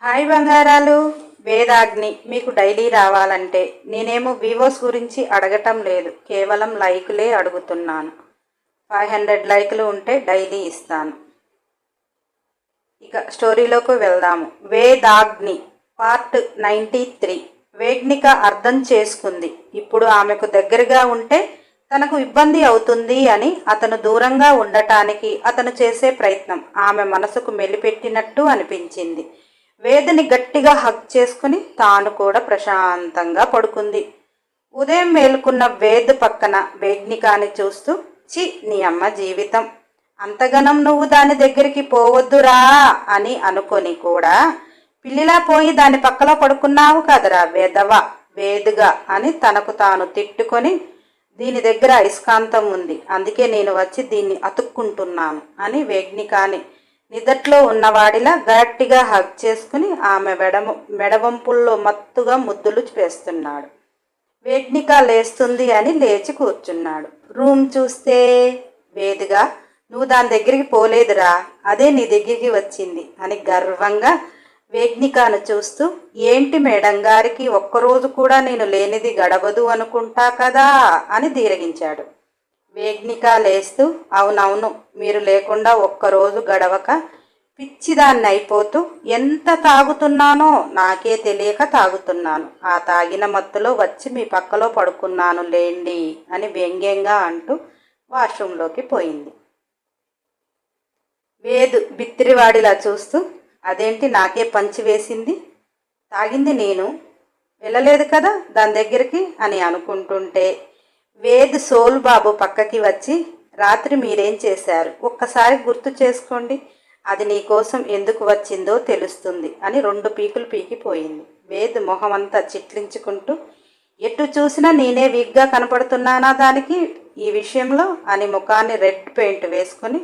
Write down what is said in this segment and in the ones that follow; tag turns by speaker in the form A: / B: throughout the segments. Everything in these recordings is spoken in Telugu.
A: హాయ్ బంగారాలు. వేదాగ్ని మీకు డైలీ రావాలంటే నేనేమో వివోస్ గురించి అడగటం లేదు, కేవలం లైకులే అడుగుతున్నాను. 500 లైకులు ఉంటే డైలీ ఇస్తాను. ఇక స్టోరీలోకి వెళ్దాము. వేదాగ్ని పార్ట్ 93. వేగ్నిక అర్థం చేసుకుంది. ఇప్పుడు ఆమెకు దగ్గరగా ఉంటే తనకు ఇబ్బంది అవుతుంది అని అతను దూరంగా ఉండటానికి అతను చేసే ప్రయత్నం ఆమె మనసుకు మెలిపెట్టినట్టు అనిపించింది. వేదని గట్టిగా హక్ చేసుకుని తాను కూడా ప్రశాంతంగా పడుకుంది. ఉదయం మేలుకున్న వేద్ పక్కన వేగ్నికాని చూస్తూ, చి నీ అమ్మ జీవితం, అంతగనం నువ్వు దాని దగ్గరికి పోవద్దురా అని అనుకొని కూడా పిల్లిలా పోయి దాని పక్కలో పడుకున్నావు కదరా వేదవ వేదుగా అని తనకు తాను తిట్టుకొని, దీని దగ్గర అయస్కాంతం ఉంది, అందుకే నేను వచ్చి దీన్ని అతుక్కుంటున్నాను అని వేగ్నికాని నిదట్లో ఉన్నవాడిలా గట్టిగా హగ్ చేసుకుని ఆమె మెడవంపుల్లో మత్తుగా ముద్దులు వేస్తున్నాడు. వేగ్నిక లేస్తుంది అని లేచి కూర్చున్నాడు. రూమ్ చూస్తే వేదిగా, నువ్వు దాని దగ్గరికి పోలేదురా, అదే నీ దగ్గరికి వచ్చింది అని గర్వంగా వేగ్నికాను చూస్తూ, ఏంటి మేడం గారికి ఒక్కరోజు కూడా నేను లేనిది గడవదు అనుకుంటా కదా అని దీరగించాడు. వేగ్నిక లేస్తూ, అవునవును, మీరు లేకుండా ఒక్కరోజు గడవక పిచ్చిదాన్ని అయిపోతూ ఎంత తాగుతున్నానో నాకే తెలియక తాగుతున్నాను, ఆ తాగిన మత్తులో వచ్చి మీ పక్కలో పడుకున్నాను లేండి అని వ్యంగ్యంగా అంటూ వాష్రూంలోకి పోయింది. వేదు బిత్తిరివాడిలా చూస్తూ, అదేంటి నాకే పంచి వేసింది, తాగింది నేను, వెళ్ళలేదు కదా దాని దగ్గరికి అని అనుకుంటుంటే వేద్ సోల్ బాబు పక్కకి వచ్చి, రాత్రి మీరేం చేశారు ఒక్కసారి గుర్తు చేసుకోండి, అది నీకోసం ఎందుకు వచ్చిందో తెలుస్తుంది అని 2 పీకులు పీకిపోయింది. వేద్ మొహమంతా చిట్లించుకుంటూ, ఎటు చూసినా నేనే వీక్గా కనపడుతున్నానా దానికి ఈ విషయంలో అని ముఖాన్ని రెడ్ పెయింట్ వేసుకొని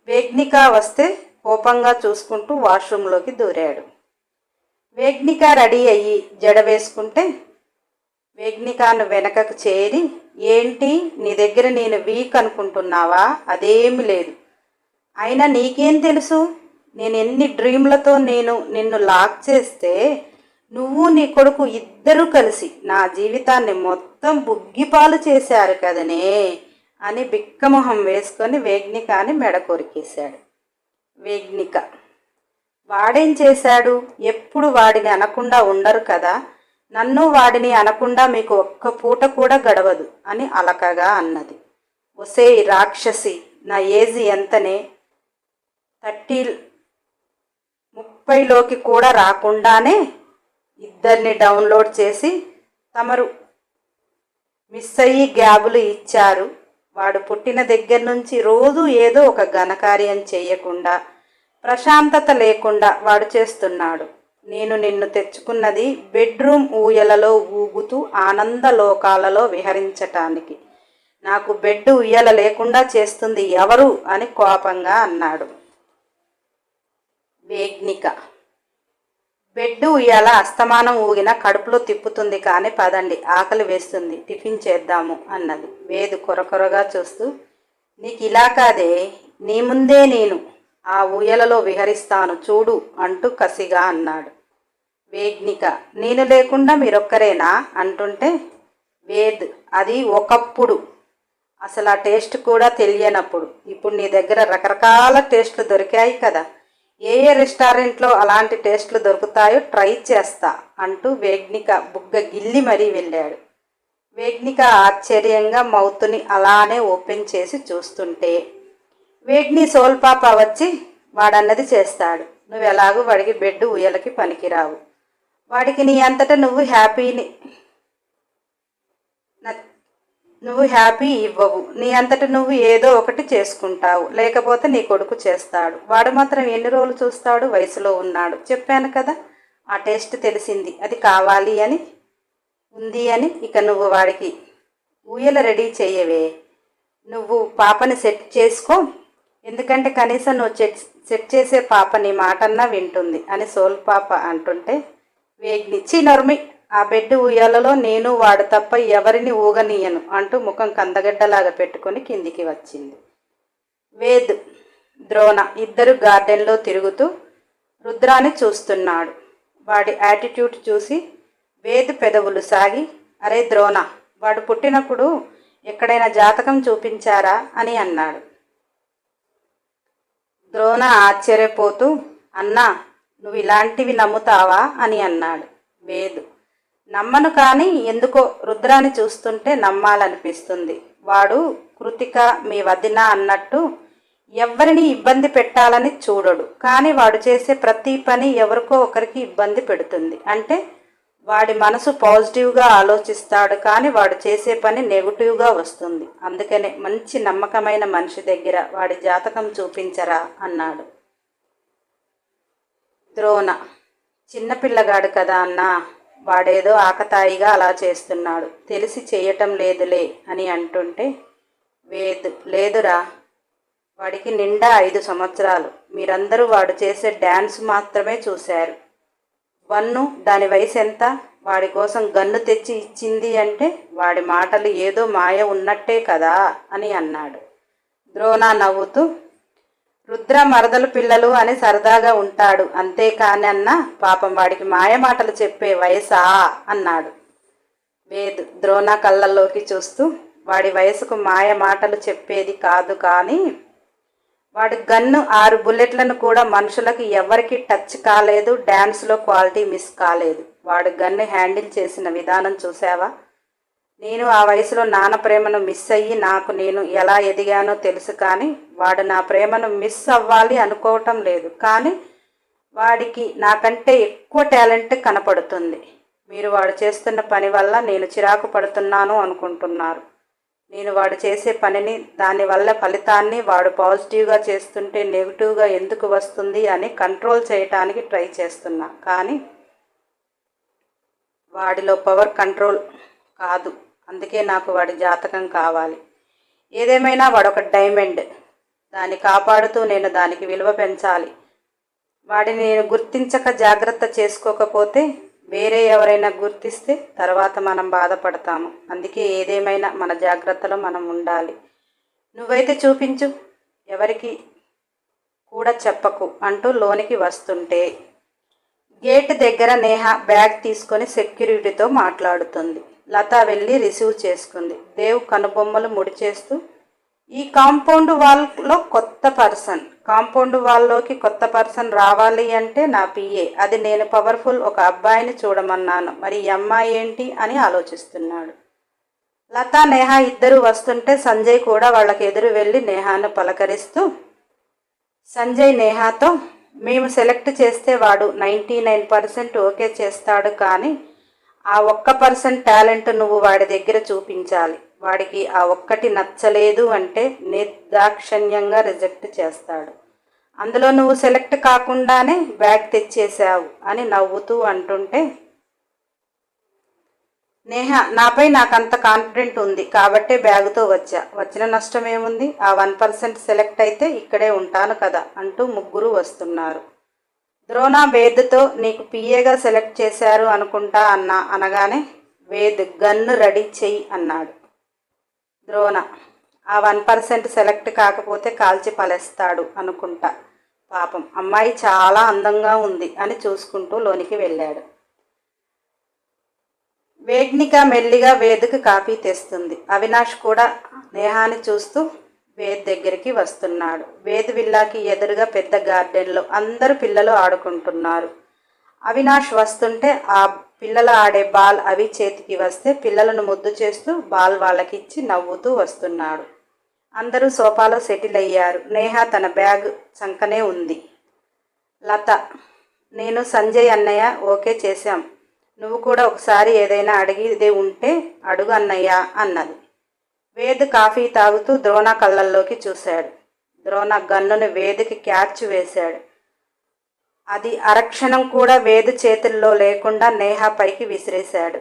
A: వేగ్నిక వస్తే కోపంగా చూసుకుంటూ వాష్రూంలోకి దూరాడు. వేగ్నిక రెడీ అయ్యి జడ వేసుకుంటే వేగ్నికాను వెనకకు చేరి, ఏంటి నీ దగ్గర నేను వీక్ అనుకుంటున్నావా, అదేమి లేదు, అయినా నీకేం తెలుసు, నేను ఎన్ని డ్రీమ్లతో నిన్ను లాక్ చేస్తే నువ్వు నీ కొడుకు ఇద్దరూ కలిసి నా జీవితాన్ని మొత్తం బుగ్గిపాలు చేశారు కదనే అని బిక్కమొహం వేసుకొని వేగ్నికాని మెడ కొరికేశాడు. వేగ్నిక, వాడేం చేశాడు, ఎప్పుడు వాడిని అనకుండా ఉండరు కదా, నన్ను వాడిని అనకుండా మీకు ఒక్క పూట కూడా గడవదు అని అలకగా అన్నది. ఒసే రాక్షసి, నా ఏజ్ ఎంతనే, 30లోకి కూడా రాకుండానే ఇద్దరిని డౌన్లోడ్ చేసి తమరు మిస్ అయ్యి గ్యాబులు ఇచ్చారు. వాడు పుట్టిన దగ్గర నుంచి రోజు ఏదో ఒక ఘనకార్యం చేయకుండా ప్రశాంతత లేకుండా వాడు చేస్తున్నాడు. నేను నిన్ను తెచ్చుకున్నది బెడ్రూమ్ ఊయలలో ఊగుతూ ఆనందలోకాలలో విహరించటానికి, నాకు బెడ్ ఉయ్యల లేకుండా చేస్తుంది ఎవరు అని కోపంగా అన్నాడు. వేగ్నిక, బెడ్ ఉయ్యాల అస్తమానం ఊగిన కడుపులో తిప్పుతుంది కానీ పదండి, ఆకలి వేస్తుంది, టిఫిన్ చేద్దాము అన్నది. వేదు కొరకొరగా చూస్తూ, నీకు ఇలా కాదే, నీ ముందే నేను ఆ ఊయలలో విహరిస్తాను చూడు అంటూ కసిగా అన్నాడు. వేగ్నిక, నేను లేకుండా మీరొక్కరేనా అంటుంటే వేద్, అది ఒకప్పుడు, అసలు ఆ టేస్ట్ కూడా తెలియనప్పుడు, ఇప్పుడు నీ దగ్గర రకరకాల టేస్ట్లు దొరికాయి కదా, ఏ రెస్టారెంట్లో అలాంటి టేస్ట్లు దొరుకుతాయో ట్రై చేస్తా అంటూ వేగ్నిక బుగ్గ గిల్లి మరీ వెళ్ళాడు. వేగ్నిక ఆశ్చర్యంగా మౌతుని అలానే ఓపెన్ చేసి చూస్తుంటే వేగ్ని సోల్పాప వచ్చి, వాడన్నది చేస్తాడు, నువ్వు ఎలాగూ వాడికి బెడ్ ఉయ్యలకి పనికిరావు, వాడికి నీ అంతటా నువ్వు హ్యాపీ ఇవ్వవు, నీ అంతటా నువ్వు ఏదో ఒకటి చేసుకుంటావు, లేకపోతే నీ కొడుకు చేస్తాడు, వాడు మాత్రం ఎన్ని రోజులు చూస్తాడు, వయసులో ఉన్నాడు, చెప్పాను కదా, ఆ టేస్ట్ తెలిసింది, అది కావాలి అని ఉంది అని, ఇక నువ్వు వాడికి ఊయల రెడీ చేయవే, నువ్వు పాపని సెట్ చేసుకో, ఎందుకంటే కనీసం నువ్వు సెట్ చేసే పాప నీ మాటన్నా వింటుంది అని సోల్ పాప అంటుంటే వేగ్ని, నొర్మి, ఆ బెడ్ ఉయ్యాలలో నేను వాడు తప్ప ఎవరిని ఊగనీయను అంటూ ముఖం కందగడ్డలాగా పెట్టుకొని కిందికి వచ్చింది. వేద్, ద్రోణ ఇద్దరు గార్డెన్లో తిరుగుతూ రుద్రాని చూస్తున్నాడు. వాడి యాటిట్యూడ్ చూసి వేద్ పెదవులు సాగి, అరే ద్రోణ, వాడు పుట్టినప్పుడు ఎక్కడైనా జాతకం చూపించారా అని అన్నాడు. ద్రోణ ఆశ్చర్యపోతూ, అన్నా, నువ్వు ఇలాంటివి నమ్ముతావా అని అన్నాడు. వేద్, నమ్మను, కానీ ఎందుకో రుద్రాన్ని చూస్తుంటే నమ్మాలనిపిస్తుంది. వాడు కృతిక మీ వదిన అన్నట్టు ఎవరిని ఇబ్బంది పెట్టాలని చూడడు, కానీ వాడు చేసే ప్రతి పని ఎవరికో ఒకరికి ఇబ్బంది పెడుతుంది. అంటే వాడి మనసు పాజిటివ్గా ఆలోచిస్తాడు, కానీ వాడు చేసే పని నెగిటివ్గా వస్తుంది. అందుకనే మంచి నమ్మకమైన మనిషి దగ్గర వాడి జాతకం చూపించరా అన్నాడు. ద్రోణ, చిన్నపిల్లగాడు కదా అన్నా, వాడేదో ఆకతాయిగా అలా చేస్తున్నాడు, తెలిసి చేయటం లేదులే అని అంటుంటే వేద్, లేదురా, వాడికి నిండా 5 సంవత్సరాలు. మీరందరూ వాడు చేసే డ్యాన్స్ మాత్రమే చూశారు. వన్ను, దాని వయసు ఎంత? వాడి కోసం గన్ను తెచ్చి ఇచ్చింది అంటే వాడి మాటలు ఏదో మాయ ఉన్నట్టే కదా అని అన్నాడు. ద్రోణ నవ్వుతూ, రుద్ర మరదలు పిల్లలు అని సరదాగా ఉంటాడు, అంతేకాని అన్నా, పాపం వాడికి మాయ మాటలు చెప్పే వయసా అన్నాడు. వేద్ ద్రోణ కళ్ళల్లోకి చూస్తూ, వాడి వయసుకు మాయ మాటలు చెప్పేది కాదు, కానీ వాడి గన్ను 6 బుల్లెట్లను కూడా మనుషులకు ఎవరికి టచ్ కాలేదు, డ్యాన్స్లో క్వాలిటీ మిస్ కాలేదు. వాడు గన్ను హ్యాండిల్ చేసిన విధానం చూసావా? నేను ఆ వయసులో నాన్న ప్రేమను మిస్ అయ్యి నాకు నేను ఎలా ఎదిగానో తెలుసు, కానీ వాడు నా ప్రేమను మిస్ అవ్వాలి అనుకోవటం లేదు. కానీ వాడికి నాకంటే ఎక్కువ టాలెంట్ కనపడుతుంది. మీరు వాడు చేస్తున్న పని వల్ల నేను చిరాకు పడుతున్నాను అనుకుంటున్నారు. నేను వాడు చేసే పనిని, దానివల్ల ఫలితాన్ని వాడు పాజిటివ్గా చేస్తుంటే నెగిటివ్గా ఎందుకు వస్తుంది అని కంట్రోల్ చేయటానికి ట్రై చేస్తున్నా, కానీ వాడిలో పవర్ కంట్రోల్ కాదు. అందుకే నాకు వాడి జాతకం కావాలి. ఏదేమైనా వాడొక డైమండ్, దాన్ని కాపాడుతూ నేను దానికి విలువ పెంచాలి. వాడిని నేను గుర్తించక జాగ్రత్త చేసుకోకపోతే వేరే ఎవరైనా గుర్తిస్తే తర్వాత మనం బాధపడతాము. అందుకే ఏదేమైనా మన జాగ్రత్తలో మనం ఉండాలి. నువ్వైతే చూపించు, ఎవరికి కూడా చెప్పకు అంటూ లోనికి వస్తుంటే గేట్ దగ్గర నేహ బ్యాగ్ తీసుకొని సెక్యూరిటీతో మాట్లాడుతుంది. లత వెళ్ళి రిసీవ్ చేసుకుంది. దేవ్ కనుబొమ్మలు ముడిచేస్తూ, ఈ కాంపౌండ్ వాల్లో కాంపౌండ్ వాల్లోకి కొత్త పర్సన్ రావాలి అంటే నా పిఏ, అది నేను పవర్ఫుల్ ఒక అబ్బాయిని చూడమన్నాను, మరి ఈ అమ్మాయి ఏంటి అని ఆలోచిస్తున్నాడు. లత నేహ ఇద్దరు వస్తుంటే సంజయ్ కూడా వాళ్ళకి ఎదురు వెళ్ళి నేహాను పలకరిస్తూ, సంజయ్ నేహాతో, మేము సెలెక్ట్ చేస్తే వాడు 99% ఓకే చేస్తాడు, కానీ ఆ 1% టాలెంట్ నువ్వు వాడి దగ్గర చూపించాలి. వాడికి ఆ ఒక్కటి నచ్చలేదు అంటే నిర్దాక్షిణ్యంగా రిజెక్ట్ చేస్తాడు. అందులో నువ్వు సెలెక్ట్ కాకుండానే బ్యాగ్ తెచ్చేసావు అని నవ్వుతూ అంటుంటే, నేహ, నాపై నాకంత కాన్ఫిడెంట్ ఉంది కాబట్టే బ్యాగుతో వచ్చిన నష్టం ఏముంది? ఆ 1% సెలెక్ట్ అయితే ఇక్కడే ఉంటాను కదా అంటూ ముగ్గురు వస్తున్నారు. ద్రోణ వేద్తో, నీకు పిఏగా సెలెక్ట్ చేశారు అనుకుంటా అనగానే వేద్ గన్ను రెడీ చెయ్యి అన్నాడు. ద్రోణ, ఆ 1% సెలెక్ట్ కాకపోతే కాల్చి పలేస్తాడు అనుకుంటా, పాపం అమ్మాయి చాలా అందంగా ఉంది అని చూసుకుంటూ లోనికి వెళ్ళాడు. వేగ్నిక మెల్లిగా వేద్కి కాఫీ తెస్తుంది. అవినాష్ కూడా నేహాని చూస్తూ వేద్ దగ్గరికి వస్తున్నాడు. వేద్ విల్లాకి ఎదురుగా పెద్ద గార్డెన్లో అందరూ పిల్లలు ఆడుకుంటున్నారు. అవినాష్ వస్తుంటే ఆ పిల్లలు ఆడే బాల్ అవి చేతికి వస్తే పిల్లలను ముద్దు చేస్తూ బాల్ వాళ్ళకిచ్చి నవ్వుతూ వస్తున్నాడు. అందరూ సోఫాలో సెటిల్ అయ్యారు. నేహ తన బ్యాగ్ చంకనే ఉంది. లత, నేను సంజయ్ అన్నయ్య ఓకే చేశాం, నువ్వు కూడా ఒకసారి ఏదైనా అడిగిదే ఉంటే అడుగు అన్నయ్య అన్నది. వేద్ కాఫీ తాగుతూ ద్రోణ కళ్ళల్లోకి చూశాడు. ద్రోణ గన్నును వేద్కి క్యాచ్ వేశాడు. అది అరక్షణం కూడా వేద్ చేతుల్లో లేకుండా నేహ పైకి విసిరేశాడు.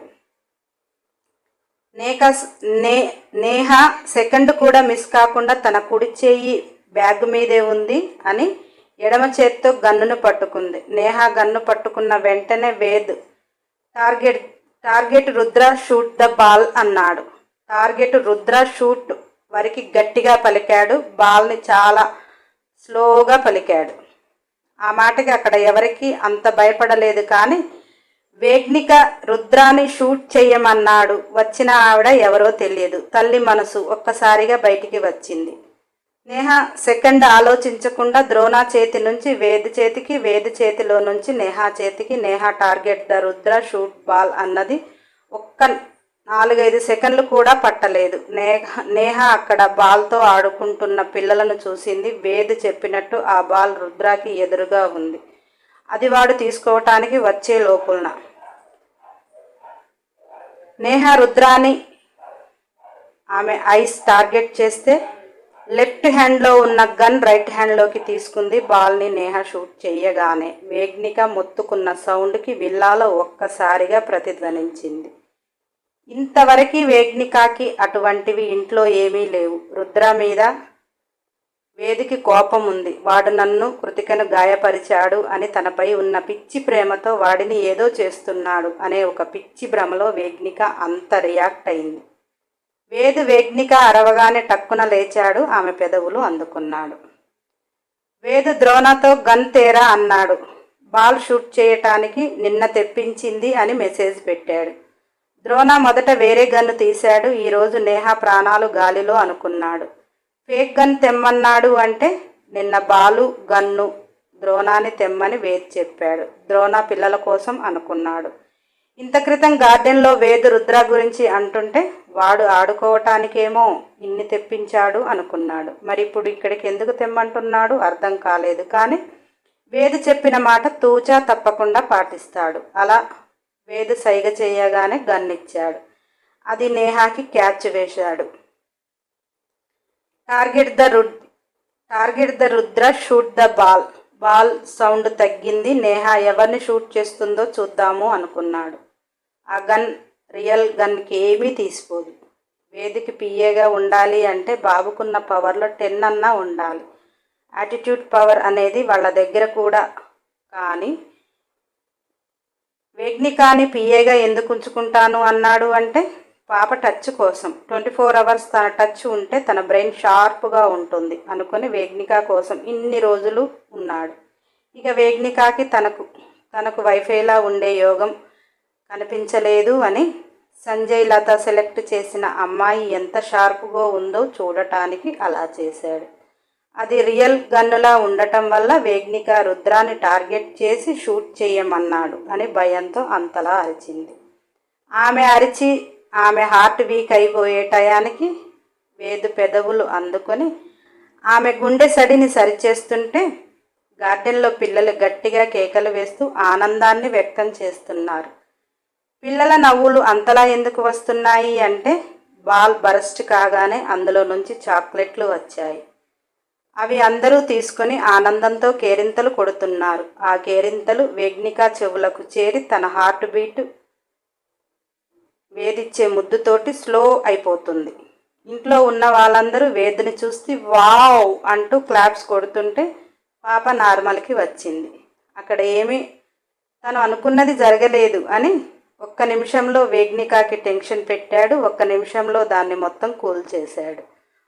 A: నేహ సెకండ్ కూడా మిస్ కాకుండా తన కుడి చేయి బ్యాగ్ మీదే ఉంది అని ఎడమ చేత్తో గన్నును పట్టుకుంది. నేహ గన్ను పట్టుకున్న వెంటనే Ved target Rudra shoot the ball అన్నాడు. టార్గెట్ రుద్ర షూట్ వరకు గట్టిగా పలికాడు. బాల్ని చాలా స్లోగా పలికాడు. ఆ మాటకి అక్కడ ఎవరికి అంత భయపడలేదు, కానీ వేగ్నిక రుద్రాని షూట్ చెయ్యమన్నాడు. వచ్చిన ఆవిడ ఎవరో తెలియదు. తల్లి మనసు ఒక్కసారిగా బయటికి వచ్చింది. నేహ సెకండ్ ఆలోచించకుండా ద్రోణ చేతి నుంచి వేద్ చేతికి, వేద్ చేతిలో నుంచి నేహా చేతికి, Neha target the Rudra shoot ball అన్నది. ఒక్క 4-5 సెకండ్లు కూడా పట్టలేదు. నేహ అక్కడ బాల్తో ఆడుకుంటున్న పిల్లలను చూసింది. వేద్ చెప్పినట్టు ఆ బాల్ రుద్రాకి ఎదురుగా ఉంది. అది వాడు తీసుకోవటానికి వచ్చే లోపున నేహ రుద్రాని ఆమె ఐస్ టార్గెట్ చేస్తే లెఫ్ట్ హ్యాండ్లో ఉన్న గన్ రైట్ హ్యాండ్లోకి తీసుకుంది. బాల్ని నేహ షూట్ చెయ్యగానే వేగ్నిక మొత్తుకున్న సౌండ్కి విల్లాలో ఒక్కసారిగా ప్రతిధ్వనించింది. ఇంతవరకు వేగ్నికాకి అటువంటివి ఇంట్లో ఏమీ లేవు. రుద్ర మీద వేదికి కోపం ఉంది. వాడు నన్ను కృతికను గాయపరిచాడు అని తనపై ఉన్న పిచ్చి ప్రేమతో వాడిని ఏదో చేస్తున్నాడు అనే ఒక పిచ్చి భ్రమలో వేగ్నిక అంత రియాక్ట్ అయింది. వేగ్నిక అరవగానే టక్కున లేచాడు. ఆమె పెదవులు అందుకున్నాడు. వేద్ ద్రోణతో గన్ తేరా అన్నాడు. బాల్ షూట్ చేయటానికి నిన్న తెప్పించింది అని మెసేజ్ పెట్టాడు. ద్రోణ మొదట వేరే గన్ను తీశాడు. ఈరోజు నేహ ప్రాణాలు గాలిలో అనుకున్నాడు. ఫేక్ గన్ తెమ్మన్నాడు అంటే నిన్న బాలు గన్ను ద్రోణాన్ని తెమ్మని వేద్ చెప్పాడు. ద్రోణ పిల్లల కోసం అనుకున్నాడు. ఇంత క్రితం గార్డెన్లో వేద్ రుద్ర గురించి అంటుంటే వాడు ఆడుకోవటానికేమో ఇన్ని తెప్పించాడు అనుకున్నాడు. మరి ఇప్పుడు ఇక్కడికి ఎందుకు తెమ్మంటున్నాడు అర్థం కాలేదు. కానీ వేద్ చెప్పిన మాట తూచా తప్పకుండా పాటిస్తాడు. అలా వేద్ సైగ చేయగానే గన్నిచ్చాడు. అది నేహాకి క్యాచ్ వేశాడు. Target the Rudra shoot the ball. Ball sound తగ్గింది. నేహ ఎవరిని షూట్ చేస్తుందో చూద్దాము అనుకున్నాడు. ఆ గన్ రియల్ గన్కి ఏమీ తీసిపోదు. వేదికి పిఏగా ఉండాలి అంటే బాబుకున్న పవర్లో 10 అన్నా ఉండాలి. యాటిట్యూడ్ పవర్ అనేది వాళ్ళ దగ్గర కూడా. కానీ వేగ్నికాని పిఏగా ఎందుకు ఉంచుకుంటాను అన్నాడు అంటే పాప టచ్ కోసం. 24 అవర్స్ తన టచ్ ఉంటే తన బ్రెయిన్ షార్ప్గా ఉంటుంది అనుకుని వేగ్నిక కోసం ఇన్ని రోజులు ఉన్నాడు. ఇక వేగ్నికాకి తనకు వైఫైలా ఉండే యోగం కనిపించలేదు అని సంజయ్ లత సెలెక్ట్ చేసిన అమ్మాయి ఎంత షార్ప్గా ఉందో చూడటానికి అలా చేశాడు. అది రియల్ గన్నులా ఉండటం వల్ల వేగ్నిక రుద్రాన్ని టార్గెట్ చేసి షూట్ చేయమన్నాడు అని భయంతో అంతలా అరిచింది. ఆమె హార్ట్ వీక్ అయిపోయే టయానికి వేద్ పెదవులు అందుకొని ఆమె గుండె సడిని సరిచేస్తుంటే గార్డెన్లో పిల్లలు గట్టిగా కేకలు వేస్తూ ఆనందాన్ని వ్యక్తం చేస్తున్నారు. పిల్లల నవ్వులు అంతలా ఎందుకు వస్తున్నాయి అంటే బాల్ బరస్ట్ కాగానే అందులో నుంచి చాక్లెట్లు వచ్చాయి. అవి అందరూ తీసుకొని ఆనందంతో కేరింతలు కొడుతున్నారు. ఆ కేరింతలు వేగ్నిక చెవులకు చేరి తన హార్ట్ బీట్ వేదిచ్చే ముద్దుతోటి స్లో అయిపోతుంది. ఇంట్లో ఉన్న వాళ్ళందరూ వేద్ని చూసి వావ్ అంటూ క్లాప్స్ కొడుతుంటే పాప నార్మల్కి వచ్చింది. అక్కడ ఏమీ తను అనుకున్నది జరగలేదు అని ఒక్క నిమిషంలో వేగ్నికాకి టెన్షన్ పెట్టాడు. ఒక్క నిమిషంలో దాన్ని మొత్తం కూల్ చేశాడు.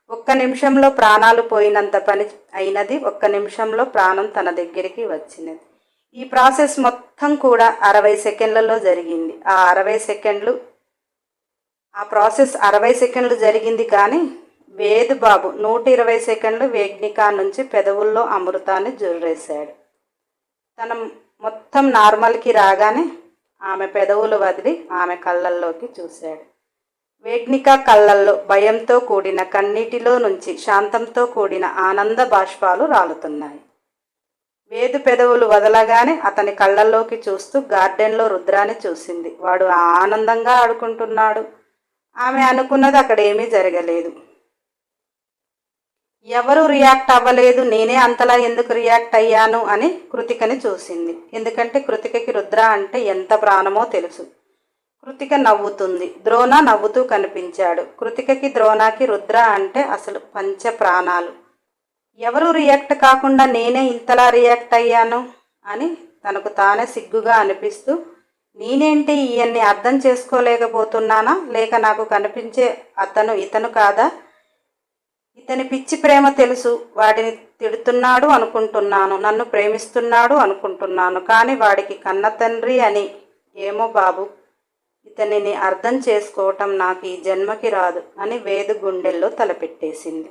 A: ఒక్క నిమిషంలో ప్రాణాలు పోయినంత పని అయినది. ఒక్క నిమిషంలో ప్రాణం తన దగ్గరికి వచ్చినది. ఈ ప్రాసెస్ మొత్తం కూడా 60 సెకండ్లలో జరిగింది. ఆ ప్రాసెస్ 60 సెకండ్లు జరిగింది. కానీ వేద్ బాబు 120 సెకండ్లు వేగ్నిక నుంచి పెదవుల్లో అమృతాన్ని జుర్రేశాడు. తన మొత్తం నార్మల్కి రాగానే ఆమె పెదవులు వదిలి ఆమె కళ్ళల్లోకి చూశాడు. వేగ్నిక కళ్ళల్లో భయంతో కూడిన కన్నీటిలో నుంచి శాంతంతో కూడిన ఆనంద బాష్పాలు రాలుతున్నాయి. వేద్ పెదవులు వదలగానే అతని కళ్ళల్లోకి చూస్తూ గార్డెన్లో రుద్రాన్ని చూసింది. వాడు ఆనందంగా ఆడుకుంటున్నాడు. ఆమె అనుకున్నది అక్కడ ఏమీ జరగలేదు. ఎవరు రియాక్ట్ అవ్వలేదు. నేనే అంతలా ఎందుకు రియాక్ట్ అయ్యాను అని కృతికని చూసింది. ఎందుకంటే కృతికకి రుద్ర అంటే ఎంత ప్రాణమో తెలుసు. కృతిక నవ్వుతుంది. ద్రోణ నవ్వుతూ కనిపించాడు. కృతికకి ద్రోణకి రుద్ర అంటే అసలు పంచ ప్రాణాలు. ఎవరు రియాక్ట్ కాకుండా నేనే ఇంతలా రియాక్ట్ అయ్యాను అని తనకు తానే సిగ్గుగా అనిపిస్తూ నేనేంటి ఇవన్నీ అర్థం చేసుకోలేకపోతున్నానా, లేక నాకు కనిపించే అతను ఇతను కాదా, ఇతని పిచ్చి ప్రేమ తెలుసు, వాడిని తిడుతున్నాడు అనుకుంటున్నాను, నన్ను ప్రేమిస్తున్నాడు అనుకుంటున్నాను, కానీ వాడికి కన్న తండ్రి అని ఏమో బాబు, ఇతనిని అర్థం చేసుకోవటం నాకు ఈ జన్మకి రాదు అని వేదు గుండెల్లో తలపెట్టేసింది.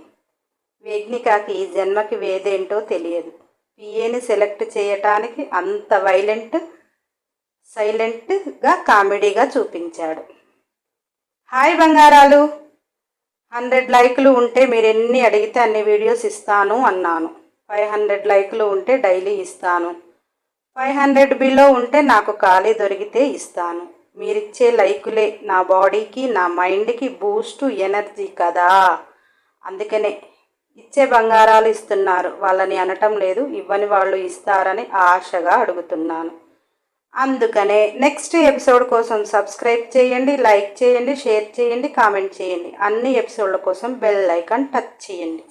A: వేగ్నికకి ఈ జన్మకి వేదేంటో తెలియదు. పిఏని సెలెక్ట్ చేయటానికి అంత సైలెంట్గా కామెడీగా చూపించాడు. హాయ్ బంగారాలు, 100 లైకులు ఉంటే మీరు ఎన్ని అడిగితే అన్ని వీడియోస్ ఇస్తాను అన్నాను. 500 లైకులు ఉంటే డైలీ ఇస్తాను. 500 బిలో ఉంటే నాకు ఖాళీ దొరికితే ఇస్తాను. మీరిచ్చే లైకులే నా బాడీకి నా మైండ్కి బూస్ట్ ఎనర్జీ కదా. అందుకనే ఇచ్చే బంగారాలు ఇస్తున్నారు, వాళ్ళని అనటం లేదు. ఇవ్వని వాళ్ళు ఇస్తారని ఆశగా అడుగుతున్నాను. అందుకనే నెక్స్ట్ ఎపిసోడ్ కోసం సబ్స్క్రైబ్ చేయండి, లైక్ చేయండి, షేర్ చేయండి, కామెంట్ చేయండి. అన్ని ఎపిసోడ్ల కోసం బెల్ ఐకాన్ టచ్ చేయండి.